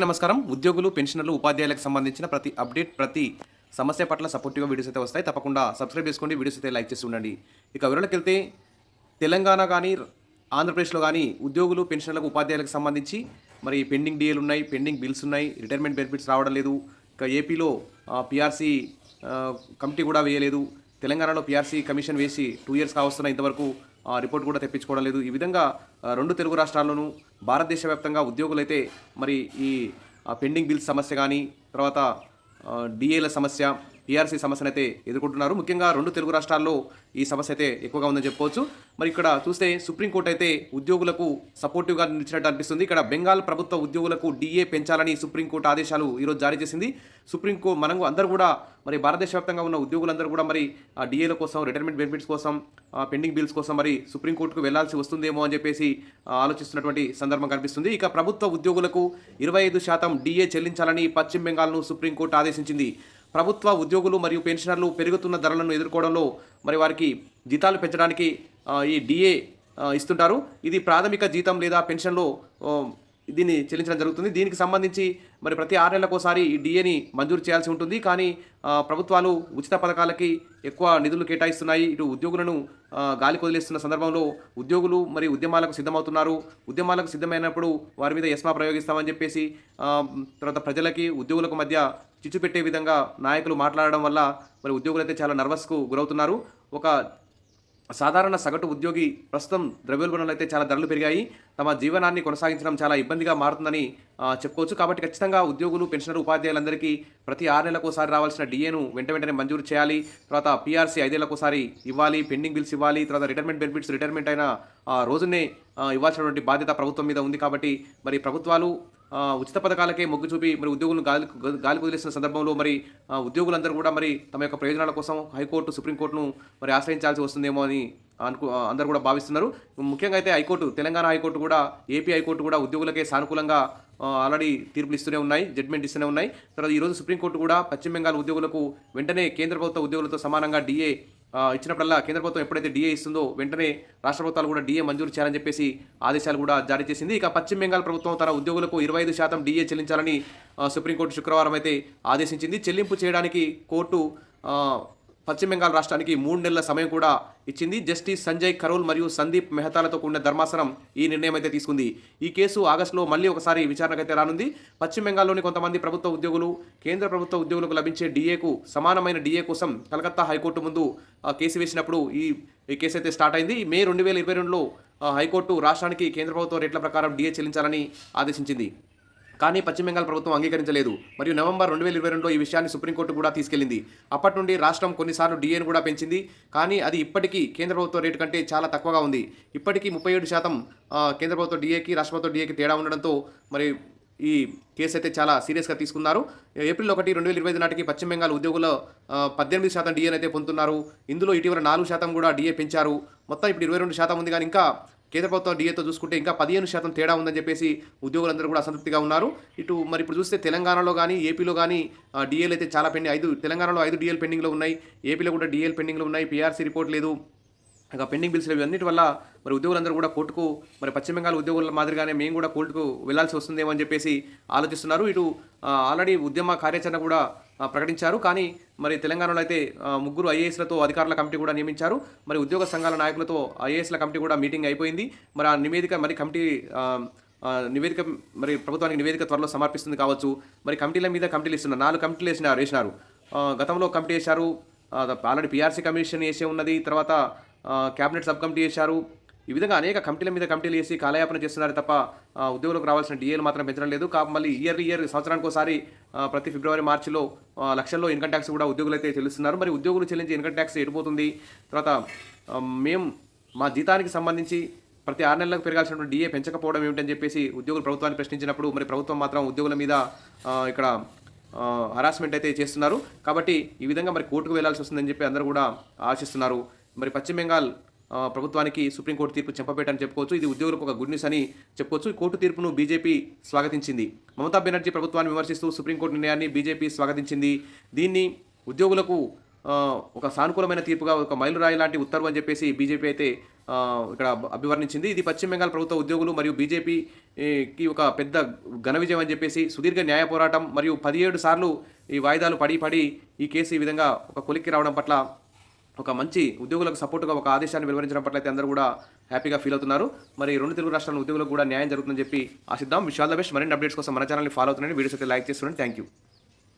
నమస్కారం. ఉద్యోగులు, పెన్షనర్లు, ఉపాధ్యాయులకు సంబంధించిన ప్రతి అప్డేట్, ప్రతి సమస్య పట్ల సపోర్టివ్‌గా వీడియోస్ అయితే వస్తాయి. తప్పకుండా సబ్స్క్రైబ్ చేసుకోండి. వీడియోస్ అయితే లైక్ చేసి ఉండండి. ఇక వివరాలకెళ్తే తెలంగాణ గానీ, ఆంధ్రప్రదేశ్‌లో గానీ ఉద్యోగులు, పెన్షనర్లకు, ఉపాధ్యాయులకు సంబంధించి మరి పెండింగ్ డీఏలున్నాయి, పెండింగ్ బిల్స్ ఉన్నాయి, రిటైర్మెంట్ బెనిఫిట్స్ రావడం లేదు. ఇక ఏపీలో పీఆర్సీ కమిటీ కూడా వేయలేదు. తెలంగాణలో పీఆర్సీ కమిషన్ వేసి 2 ఇయర్స్ కావస్తున్న ఇంతవరకు రిపోర్ట్ కూడా తెప్పించుకోవడం లేదు. ఈ విధంగా 2 తెలుగు రాష్ట్రాల్లోనూ భారతదేశ వ్యాప్తంగా ఉద్యోగులైతే మరి ఈ పెండింగ్ బిల్స్ సమస్య గానీ, తర్వాత డీఏల సమస్య, పీఆర్సీ సమస్యనైతే ఎదుర్కొంటున్నారు. ముఖ్యంగా 2 తెలుగు రాష్ట్రాల్లో ఈ సమస్య అయితే ఎక్కువగా ఉందని చెప్పుకోవచ్చు. మరి ఇక్కడ చూస్తే సుప్రీంకోర్టు అయితే ఉద్యోగులకు సపోర్టివ్‌గా నిలిచినట్టు అనిపిస్తుంది. ఇక్కడ బెంగాల్ ప్రభుత్వ ఉద్యోగులకు డీఏ పెంచాలని సుప్రీంకోర్టు ఆదేశాలు ఈరోజు జారీ చేసింది. మనం అందరూ కూడా మరి భారతదేశ వ్యాప్తంగా ఉన్న ఉద్యోగులందరూ కూడా మరి డీఏల కోసం, రిటైర్మెంట్ బెనిఫిట్స్ కోసం, పెండింగ్ బిల్స్ కోసం మరి సుప్రీంకోర్టుకు వెళ్లాల్సి వస్తుందేమో అని చెప్పేసి ఆలోచిస్తున్నటువంటి సందర్భం కనిపిస్తుంది. ఇక ప్రభుత్వ ఉద్యోగులకు 25% డీఏ చెల్లించాలని పశ్చిమ బెంగాల్‌ను సుప్రీంకోర్టు ఆదేశించింది. ప్రభుత్వ ఉద్యోగులు మరియు పెన్షనర్లు పెరుగుతున్న ధరలను ఎదుర్కోవడంలో మరి వారికి జీతాలు పెంచడానికి ఈ డీఏ ఇస్తుంటారు. ఇది ప్రాథమిక జీతం లేదా పెన్షన్‌లో దీన్ని చెల్లించడం జరుగుతుంది. దీనికి సంబంధించి మరి ప్రతి 6 నెలలకోసారి ఈ డీఏని మంజూరు చేయాల్సి ఉంటుంది. కానీ ప్రభుత్వాలు ఉచిత పథకాలకి ఎక్కువ నిధులు కేటాయిస్తున్నాయి. ఇటు ఉద్యోగులను గాలికి వదిలేస్తున్న సందర్భంలో ఉద్యోగులు మరి ఉద్యమాలకు సిద్ధమవుతున్నారు. ఉద్యమాలకు సిద్ధమైనప్పుడు వారి మీద ఎస్మా ప్రయోగిస్తామని చెప్పేసి తర్వాత ప్రజలకి, ఉద్యోగులకు మధ్య చిచ్చు పెట్టే విధంగా నాయకులు మాట్లాడడం వల్ల మరి ఉద్యోగులైతే చాలా నర్వస్‌కు గురవుతున్నారు. ఒక సాధారణ సగటు ఉద్యోగి ప్రస్తుతం ద్రవ్యోల్బణంలో అయితే చాలా ధరలు పెరిగాయి. తమ జీవనాన్ని కొనసాగించడం చాలా ఇబ్బందిగా మారుతుందని చెప్పుకోవచ్చు. కాబట్టి ఖచ్చితంగా ఉద్యోగులు, పెన్షనర్, ఉపాధ్యాయులందరికీ ప్రతి 6 నెలలకోసారి రావాల్సిన డీఏను వెంటనే మంజూరు చేయాలి. తర్వాత పీఆర్సీ 5 ఏళ్లకోసారి ఇవ్వాలి. పెండింగ్ బిల్స్ ఇవ్వాలి. తర్వాత రిటైర్మెంట్ బెనిఫిట్స్ రిటైర్మెంట్ అయిన రోజునే ఇవ్వాల్సినటువంటి బాధ్యత ప్రభుత్వం మీద ఉంది. కాబట్టి మరి ప్రభుత్వాలు ఉచిత పథకాలకే మొగ్గు చూపి మరి ఉద్యోగులను గాలికి వదిలేసిన సందర్భంలో మరి ఉద్యోగులందరూ కూడా మరి తమ యొక్క ప్రయోజనాల కోసం హైకోర్టు, సుప్రీంకోర్టును మరి ఆశ్రయించాల్సి వస్తుందేమో అని అందరూ కూడా భావిస్తున్నారు. ముఖ్యంగా అయితే హైకోర్టు, తెలంగాణ హైకోర్టు కూడా, ఏపీ హైకోర్టు కూడా ఉద్యోగులకే సానుకూలంగా ఆల్రెడీ తీర్పులు ఇస్తూనే ఉన్నాయి, జడ్జిమెంట్ ఇస్తూనే ఉన్నాయి. తర్వాత ఈరోజు సుప్రీంకోర్టు కూడా పశ్చిమ బెంగాల్ ఉద్యోగులకు వెంటనే కేంద్ర ప్రభుత్వ ఉద్యోగులతో సమానంగా డీఏ ఇచ్చినప్పుడల్లా కేంద్ర ప్రభుత్వం ఎప్పుడైతే డీఏ ఇస్తుందో వెంటనే రాష్ట్ర ప్రభుత్వాలు కూడా డీఏ మంజూరు చేయాలని చెప్పేసి ఆదేశాలు కూడా జారీ చేసింది. ఇక పశ్చిమ బెంగాల్ ప్రభుత్వం తన ఉద్యోగులకు 25% డీఏ చెల్లించాలని సుప్రీంకోర్టు శుక్రవారం అయితే ఆదేశించింది. చెల్లింపు చేయడానికి కోర్టు పశ్చిమ బెంగాల్ రాష్ట్రానికి 3 నెలల సమయం కూడా ఇచ్చింది. జస్టిస్ సంజయ్ కరోల్ మరియు సందీప్ మెహతాలతో కూడిన ధర్మాసనం ఈ నిర్ణయం అయితే తీసుకుంది. ఈ కేసు ఆగస్టులో మళ్ళీ ఒకసారి విచారణకైతే రానుంది. పశ్చిమ బెంగాల్లోని కొంతమంది ప్రభుత్వ ఉద్యోగులు కేంద్ర ప్రభుత్వ ఉద్యోగులకు లభించే డీఏకు సమానమైన డీఏ కోసం కలకత్తా హైకోర్టు ముందు కేసు వేసినప్పుడు ఈ కేసు అయితే స్టార్ట్ అయింది. మే 2022లో హైకోర్టు రాష్ట్రానికి కేంద్ర ప్రభుత్వ రేట్ల ప్రకారం డీఏ చెల్లించాలని ఆదేశించింది. కానీ పశ్చిమ బెంగాల్ ప్రభుత్వం అంగీకరించలేదు. మరియు నవంబర్ 2022లో ఈ విషయాన్ని సుప్రీంకోర్టు కూడా తీసుకెళ్లింది. అప్పటి నుండి రాష్ట్రం కొన్నిసార్లు డీఏను కూడా పెంచింది. కానీ అది ఇప్పటికీ కేంద్ర ప్రభుత్వ రేటు కంటే చాలా తక్కువగా ఉంది. ఇప్పటికీ 37% కేంద్ర ప్రభుత్వ డీఏకి, రాష్ట్ర ప్రభుత్వ డీఏకి తేడా ఉండడంతో మరి ఈ కేసు అయితే చాలా సీరియస్గా తీసుకున్నారు. ఏప్రిల్ 1, 2025 నాటికి పశ్చిమ బెంగాల్ ఉద్యోగులు 18% డీఏని అయితే పొందుతున్నారు. ఇందులో ఇటీవల 4% కూడా డీఏ పెంచారు. మొత్తం ఇప్పుడు 22% ఉంది. కానీ ఇంకా కేంద్ర ప్రభుత్వం డీఏతో చూసుకుంటే ఇంకా 15% తేడా ఉందని చెప్పేసి ఉద్యోగులందరూ కూడా అసంతృప్తిగా ఉన్నారు. మరి ఇప్పుడు చూస్తే తెలంగాణలో కానీ, ఏపీలో కానీ డీఏలు అయితే చాలా తెలంగాణలో 5 డీఏలు పెండింగ్లో ఉన్నాయి. ఏపీలో కూడా డీఏలు పెండింగ్లో ఉన్నాయి. పీఆర్సీ రిపోర్ట్ లేదు. ఇంకా పెండింగ్ బిల్స్ లేవు. అన్నిటి వల్ల మరి ఉద్యోగులందరూ కూడా కోర్టుకు, మరి పశ్చిమ బెంగాల్ ఉద్యోగుల మాదిరిగానే మేము కూడా కోర్టుకు వెళ్లాల్సి వస్తుందేమో అని చెప్పేసి ఆలోచిస్తున్నారు. ఇటు ఆల్రెడీ ఉద్యమ కార్యాచరణ కూడా ప్రకటించారు. కానీ మరి తెలంగాణలో అయితే 3 ఐఏఎస్లతో అధికారుల కమిటీ కూడా నియమించారు. మరి ఉద్యోగ సంఘాల నాయకులతో ఐఏఎస్ల కమిటీ కూడా మీటింగ్ అయిపోయింది. మరి ఆ నివేదిక మరి ప్రభుత్వానికి నివేదిక త్వరలో సమర్పిస్తుంది కావచ్చు. మరి కమిటీలు ఇస్తున్నారు. 4 కమిటీలు వేసినారు. గతంలో కమిటీ వేశారు. ఆల్రెడీ పీఆర్సీ కమిషన్ వేసే ఉన్నది. తర్వాత క్యాబినెట్ సబ్ కమిటీ వేశారు. ఈ విధంగా అనేక కమిటీలు వేసి కాలయాపన చేస్తున్నారు తప్ప ఉద్యోగులకు రావాల్సిన డీఏలు మాత్రం పెంచడం లేదు. మళ్ళీ ఇయర్ సంవత్సరానికి ఒకసారి ప్రతి ఫిబ్రవరి, మార్చిలో లక్షల్లో ఇన్కమ్ ట్యాక్స్ కూడా ఉద్యోగులు అయితే చెల్లిస్తున్నారు. మరి ఉద్యోగులు చెల్లించే ఇన్కమ్ ట్యాక్స్ ఎడిపోతుంది. తర్వాత మేము మా జీతానికి సంబంధించి ప్రతి 6 నెలలకు పెరగాల్సినటువంటి డీఏ పెంచకపోవడం ఏమిటని చెప్పేసి ఉద్యోగులు ప్రభుత్వాన్ని ప్రశ్నించినప్పుడు మరి ప్రభుత్వం మాత్రం ఉద్యోగుల మీద ఇక్కడ హరాస్మెంట్ అయితే చేస్తున్నారు. కాబట్టి ఈ విధంగా మరి కోర్టుకు వెళ్లాల్సి వస్తుందని చెప్పి అందరూ కూడా ఆశిస్తున్నారు. మరి పశ్చిమ బెంగాల్ ప్రభుత్వానికి సుప్రీంకోర్టు తీర్పు చెంపపేటని చెప్పుకోవచ్చు. ఇది ఉద్యోగులకు ఒక గుడ్ న్యూస్ అని చెప్పుకోవచ్చు. ఈ కోర్టు తీర్పును బీజేపీ స్వాగతించింది. మమతా బెనర్జీ ప్రభుత్వాన్ని విమర్శిస్తూ సుప్రీంకోర్టు నిర్ణయాన్ని బీజేపీ స్వాగతించింది. దీన్ని ఉద్యోగులకు ఒక సానుకూలమైన తీర్పుగా ఒక మైలురాయి లాంటి ఉత్తర్వు అని చెప్పేసి బీజేపీ అయితే ఇక్కడ అభివర్ణించింది. ఇది పశ్చిమ బెంగాల్ ప్రభుత్వ ఉద్యోగులు మరియు బీజేపీకి ఒక పెద్ద ఘన విజయం అని చెప్పేసి సుదీర్ఘ న్యాయ పోరాటం మరియు 17 సార్లు ఈ వాయిదాలు పడి ఈ కేసు ఈ విధంగా ఒక కొలిక్కి రావడం పట్ల ఒక మంచి ఉద్యోగులకు సపోర్టుగా ఒక ఆదేశాన్ని వెలువరించడం పట్ల అయితే అందరూ కూడా హ్యాపీగా ఫీల్ అవుతున్నారు. మరి 2 తెలుగు రాష్ట్రాల ఉద్యోగులకు కూడా న్యాయం జరుగుతుందని చెప్పి ఆశిద్దాం. Wish all the best. మరిన్ని అప్డేట్స్ కోసం మన ఛానల్ని ఫాలో అవుతుండండి. వీడియోస్ అయితే లైక్ చేస్తుండండి. Thank you.